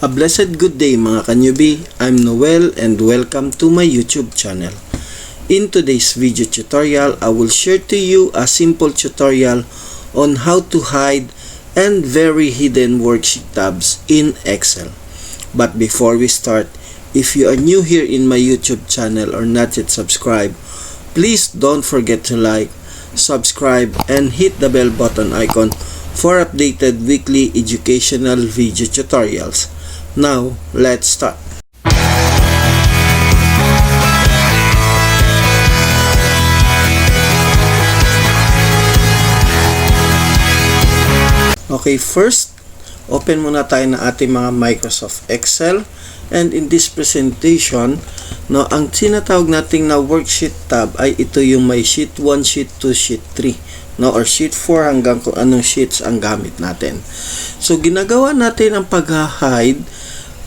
A blessed good day mga kanyubi, I'm Noel and welcome to my YouTube channel. In today's video tutorial, I will share to you a simple tutorial on how to hide and very hidden worksheet tabs in Excel. But before we start, if you are new here in my YouTube channel or not yet subscribed, please don't forget to like, subscribe, and hit the bell button icon for updated weekly educational video tutorials. Now, let's start. Okay, first, open muna tayo ng ating mga Microsoft Excel. And in this presentation, no, ang tinatawag nating na worksheet tab ay ito yung may sheet 1, sheet 2, sheet 3, no, or sheet 4 hanggang kung anong sheets ang gamit natin. So, ginagawa natin ang pag-hide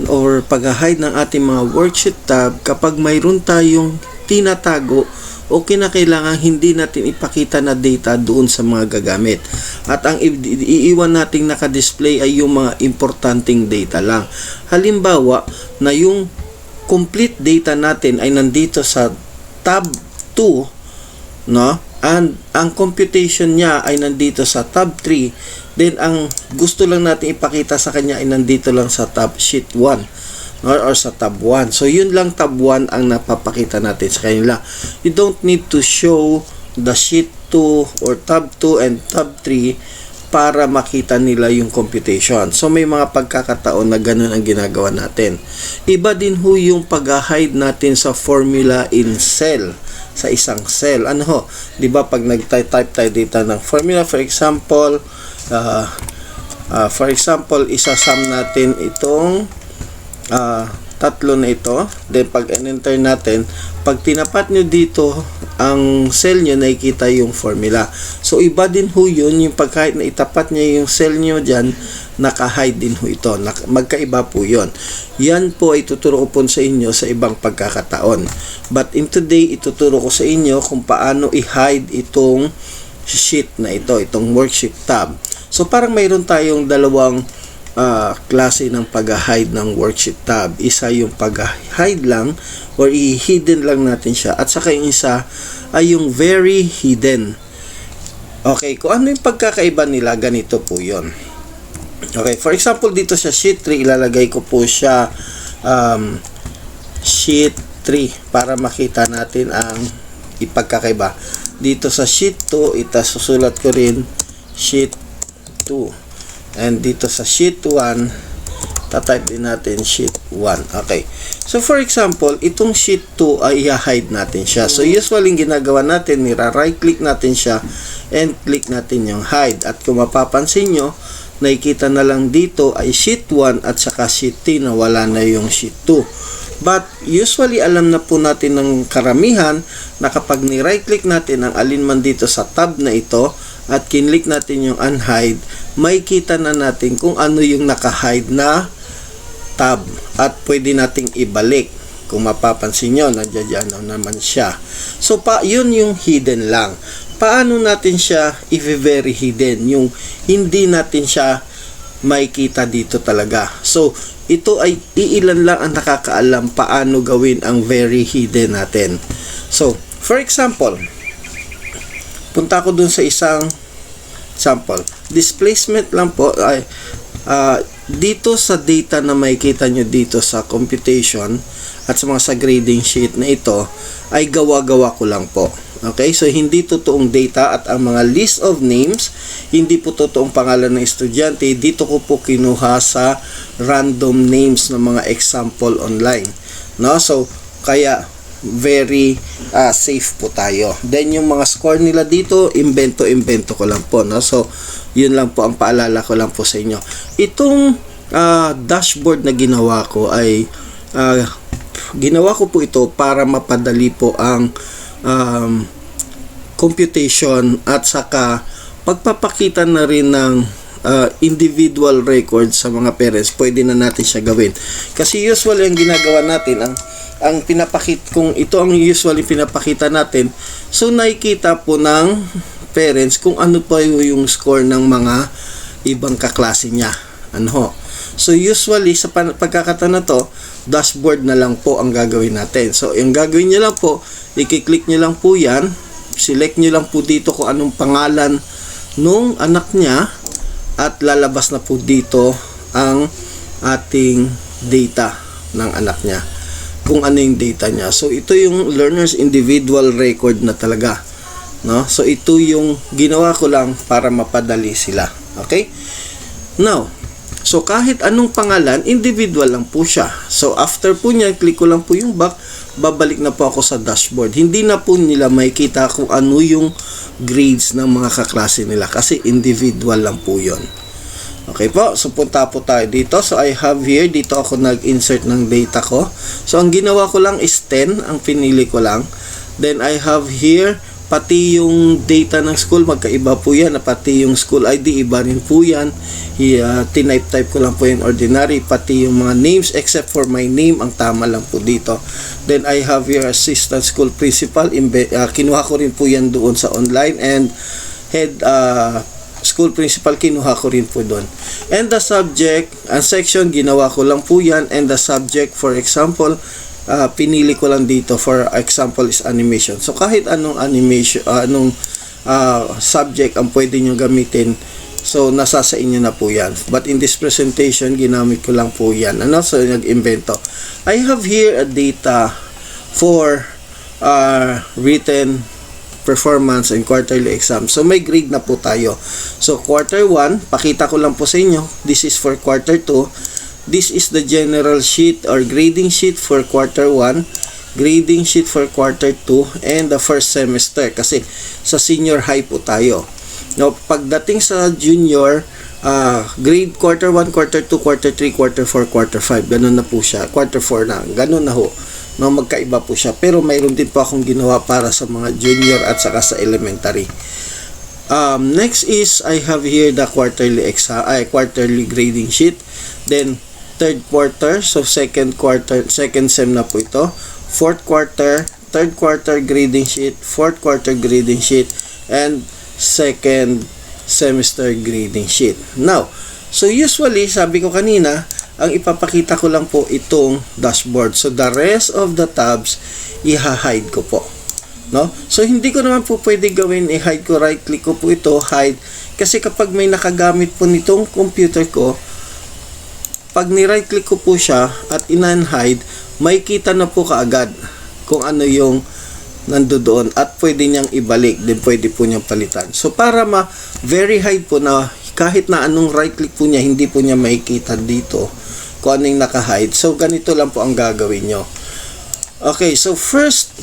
or pag-hide ng ating mga worksheet tab kapag mayroon tayong tinatago o kinakailangan hindi natin ipakita na data doon sa mga gagamit. At ang iiwan nating naka-display ay yung mga importanteng data lang. Halimbawa, na yung complete data natin ay nandito sa tab 2, no? And ang computation niya ay nandito sa tab 3. Then, ang gusto lang natin ipakita sa kanya ay nandito lang sa tab sheet 1 or sa tab 1. So, yun lang tab 1 ang napapakita natin sa kanila. You don't need to show the sheet 2 or tab 2 and tab 3 para makita nila yung computation. So, may mga pagkakataon na ganun ang ginagawa natin. Iba din ho yung pag-hide natin sa formula in cell, sa isang cell. Ano ho? Diba pag nag-type tayo dito ng formula, for example, isasum natin itong tatlo na ito. Then, pag enter natin, pag tinapat nyo dito ang cell nyo, nakikita yung formula. So, iba din ho yun, yung pag kahit na itapat nyo yung cell nyo dyan, naka-hide din ho ito. Magkaiba po yun. Yan po ay tuturo ko po sa inyo sa ibang pagkakataon. But in today, ituturo ko sa inyo kung paano i-hide itong sheet na ito, itong worksheet tab. So, parang mayroon tayong dalawang klase ng pag-hide ng worksheet tab. Isa yung pag-hide lang or i-hidden lang natin siya. At saka yung isa ay yung very hidden. Okay, kung ano yung pagkakaiba nila, ganito po yun. Okay, for example, dito sa sheet 3, ilalagay ko po siya sheet 3 para makita natin ang ipagkakaiba. Dito sa sheet 2, susulat ko rin sheet 2. And dito sa sheet 1, tatype din natin sheet 1. Okay. So, for example, itong sheet 2 ay i-hide natin siya. So, usually, ginagawa natin, right click natin siya and click natin yung hide. At kung mapapansin nyo, nakikita na lang dito ay sheet 1 at saka sheet 3 na wala na yung sheet 2. But, usually, alam na po natin ng karamihan na kapag ni-right click natin ang alinman dito sa tab na ito at kinlik natin yung unhide, may kita na natin kung ano yung naka-hide na tab at pwede nating ibalik. Kung mapapansin nyo, nandiyan naman siya. So, yun yung hidden lang. Paano natin siya i-very hidden? Yung hindi natin siya may kita dito talaga. So, ito ay iilan lang ang nakakaalam paano gawin ang very hidden natin. So, for example, punta ko dun sa isang sample. Displacement lang po ay dito sa data na makikita nyo dito sa computation at sa mga sa grading sheet na ito ay gawa-gawa ko lang po. Okay, so hindi totoong data at ang mga list of names, hindi po totoong pangalan ng estudyante. Dito ko po kinuha sa random names ng mga example online. No? So, kaya very safe po tayo. Then, yung mga score nila dito, invento ko lang po. No? So, yun lang po ang paalala ko lang po sa inyo. Itong dashboard na ginawa ko ay ginawa ko po ito para mapadali po ang computation at saka pagpapakita na rin ng individual records sa mga parents. Pwede na natin siya gawin. Kasi usually ang ginagawa natin, ang kung ito ang usually pinapakita natin, so nakikita po ng parents kung ano pa yung score ng mga ibang kaklase niya. Ano ho? So usually sa pagkakataon na to, dashboard na lang po ang gagawin natin. So yung gagawin nyo lang po, i-click nyo lang po yan, select nyo lang po dito kung anong pangalan nung anak niya, at lalabas na po dito ang ating data ng anak niya, kung ano yung data niya. So ito yung learner's individual record na talaga, no? So ito yung ginawa ko lang para mapadali sila. Okay? Now, so kahit anong pangalan, individual lang po siya. So after po niya, click ko lang po yung back, babalik na po ako sa dashboard. Hindi na po nila makikita kung ano yung grades ng mga kaklase nila kasi individual lang po yon. Okay po, so punta po tayo dito. So I have here, dito ako nag-insert ng data ko. So ang ginawa ko lang is 10, ang pinili ko lang. Then I have here, pati yung data ng school, magkaiba po yan. Pati yung school ID, iba rin po yan. Type ko lang po yung ordinary. Pati yung mga names, except for my name, ang tama lang po dito. Then I have here assistant school principal. Kinuha ko rin po yan doon sa online. And head school principal, kinuha ko rin po doon. And the subject, ang section, ginawa ko lang po yan. And the subject, for example, pinili ko lang dito, for example is animation. So kahit anong animation, subject ang pwede nyo gamitin, so nasa sa inyo na po yan. But in this presentation, ginamit ko lang po yan. So nag-invento. I have here a data for written performance and quarterly exam. So may grade na po tayo. So quarter 1, pakita ko lang po sa inyo. This is for quarter 2. This is the general sheet or grading sheet for quarter 1, grading sheet for quarter 2, and the first semester. Kasi sa senior high po tayo. Now, pagdating sa junior, grade quarter 1, quarter 2, quarter 3, quarter 4, quarter 5. Ganun na po siya. Quarter 4 na. Ganun na ho. No, magkaiba po siya. Pero mayroon din po akong ginawa para sa mga junior at saka sa elementary. Next is, I have here the quarterly grading sheet. Then, third quarter, so second sem na po ito. Fourth quarter, third quarter grading sheet, fourth quarter grading sheet, and second semester grading sheet. Now, so usually, sabi ko kanina, ang ipapakita ko lang po itong dashboard. So the rest of the tabs, i-hide ko po. No? So hindi ko naman po pwede gawin, i-hide ko, right click ko po ito, hide. Kasi kapag may nakagamit po nitong computer ko, pag ni-right click ko po siya at in-hide, may kita na po kaagad kung ano yung nandoon at pwede niyang ibalik, din pwede po niyang palitan. So para ma-very hide po na kahit na anong right click po niya, hindi po niya makikita dito kung ano yung naka-hide. So ganito lang po ang gagawin nyo. Okay, so first,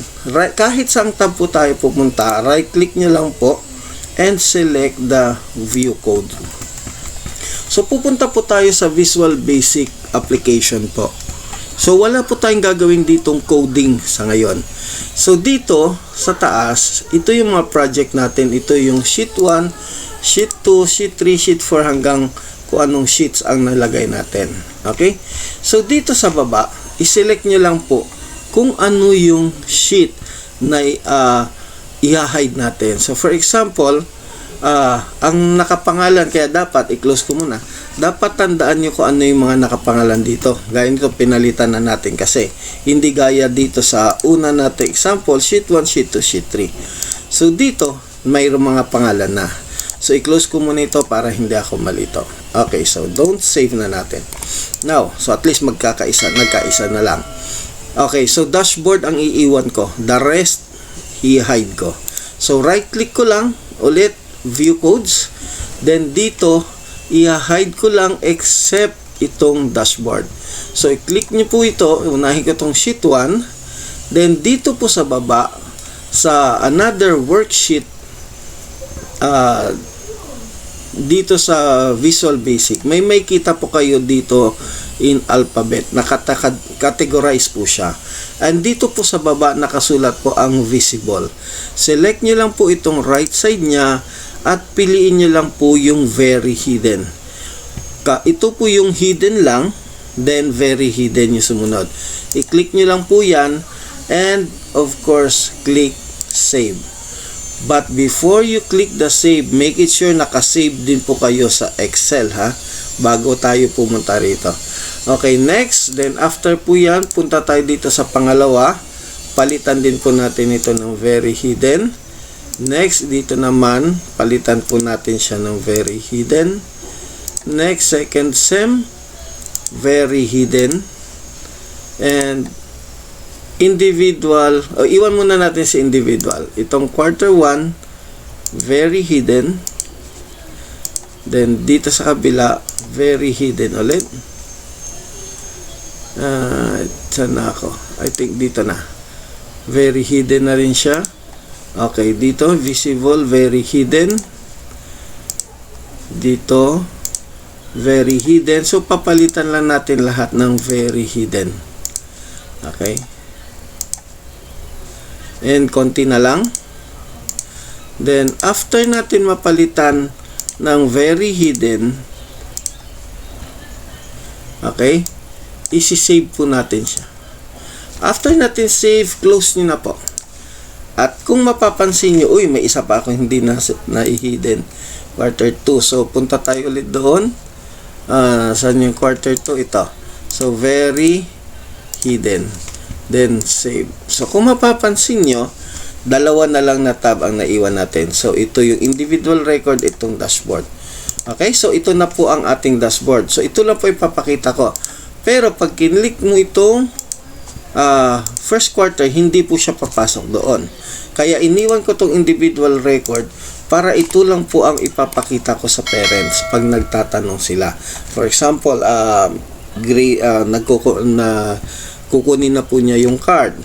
kahit saan tab po tayo pupunta, right click nyo lang po and select the view code. So, pupunta po tayo sa Visual Basic application po. So, wala po tayong gagawin ditong coding sa ngayon. So, dito, sa taas, ito yung mga project natin. Ito yung Sheet 1, Sheet 2, Sheet 3, Sheet 4, hanggang kung anong sheets ang nalagay natin. Okay? So, dito sa baba, iselect nyo lang po kung ano yung sheet na i-hide natin. So, for example, ang nakapangalan, kaya dapat i-close ko muna, dapat tandaan nyo kung ano yung mga nakapangalan dito. Gaya nito, pinalitan na natin kasi hindi gaya dito sa una natin example, sheet 1, sheet 2, sheet 3. So dito mayroong mga pangalan na, so i-close ko muna ito para hindi ako malito. Okay, so don't save na natin now. So at least nagkaisa na lang. Okay, so dashboard ang iiwan ko, the rest i-hide ko. So right click ko lang ulit, view codes, then dito i-hide ko lang except itong dashboard. So i-click nyo po ito, unahin ko itong sheet 1, then dito po sa baba sa another worksheet, dito sa Visual Basic, may kita po kayo dito in alphabet, nakategorize po siya. And dito po sa baba nakasulat po ang visible. Select nyo lang po itong right side nya at piliin nyo lang po yung very hidden. Ito po yung hidden lang, then very hidden yung sumunod. I-click nyo lang po yan, and of course click save. But before you click the save, make it sure nakasave din po kayo sa Excel, ha. bago tayo pumunta rito. Okay, next, then after po yan, punta tayo dito sa pangalawa. Palitan din po natin ito ng very hidden. Next, dito naman, palitan po natin siya ng very hidden. Next, second sem, very hidden. And individual, iwan muna natin si individual. Itong quarter 1, very hidden. Then, dito sa kabila, very hidden ulit. Saan na ako? I think dito na. Very hidden na rin siya. Okay, dito, visible, very hidden. Dito, very hidden. So, papalitan lang natin lahat ng very hidden. Okay. And, konti na lang. Then, after natin mapalitan ng very hidden, okay, isi-save po natin siya. After natin save, close nyo na po. At kung mapapansin nyo, may isa pa ako hindi na-hidden. Quarter 2. So, punta tayo ulit doon. Saan yung quarter 2? Ito. So, very hidden. Then, save. So, kung mapapansin nyo, dalawa na lang na tab ang naiwan natin. So, ito yung individual record, itong dashboard. Okay? So, ito na po ang ating dashboard. So, ito lang po ipapakita ko. Pero, pag kinlik mo itong first quarter, hindi po siya papasok doon. Kaya iniwan ko tong individual record para ito lang po ang ipapakita ko sa parents pag nagtatanong sila. For example, kukunin na po niya yung card.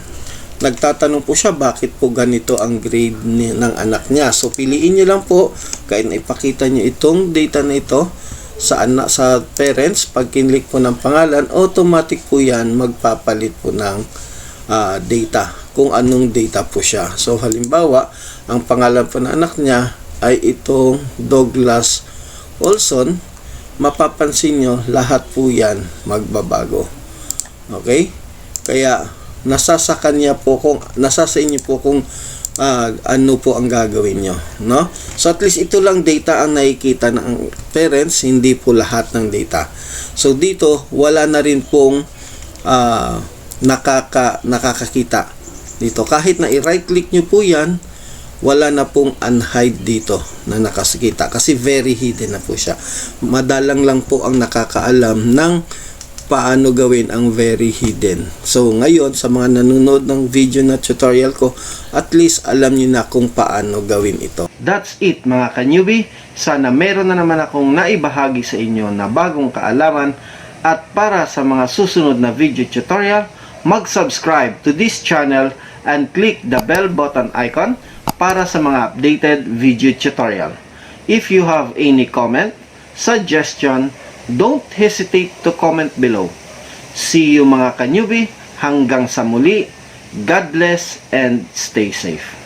Nagtatanong po siya bakit po ganito ang grade ng anak niya. So piliin niyo lang po kaya ipakita niyo itong data na ito sa parents. Pag kinlik po ng pangalan, automatic po yan magpapalit po ng data, kung anong data po siya. So halimbawa, ang pangalan po ng anak niya ay itong Douglas Olson. Mapapansin nyo, lahat po yan magbabago. Okay? Kaya nasa sa inyo po kung ano po ang gagawin nyo, no? So at least ito lang data ang nakikita ng parents, hindi po lahat ng data. So dito wala na rin pong nakakakita dito. Kahit na i-right click nyo po yan, wala na pong unhide dito na nakakita kasi very hidden na po siya. Madalang lang po ang nakakaalam ng paano gawin ang very hidden. So ngayon sa mga nanonood ng video na tutorial ko, at least alam niyo na kung paano gawin ito. That's it mga ka-newbie. Sana meron na naman akong naibahagi sa inyo na bagong kaalaman, at para sa mga susunod na video tutorial, mag-subscribe to this channel and click the bell button icon para sa mga updated video tutorial. If you have any comment, suggestion, don't hesitate to comment below. See you mga ka-newbie. Hanggang sa muli. God bless and stay safe.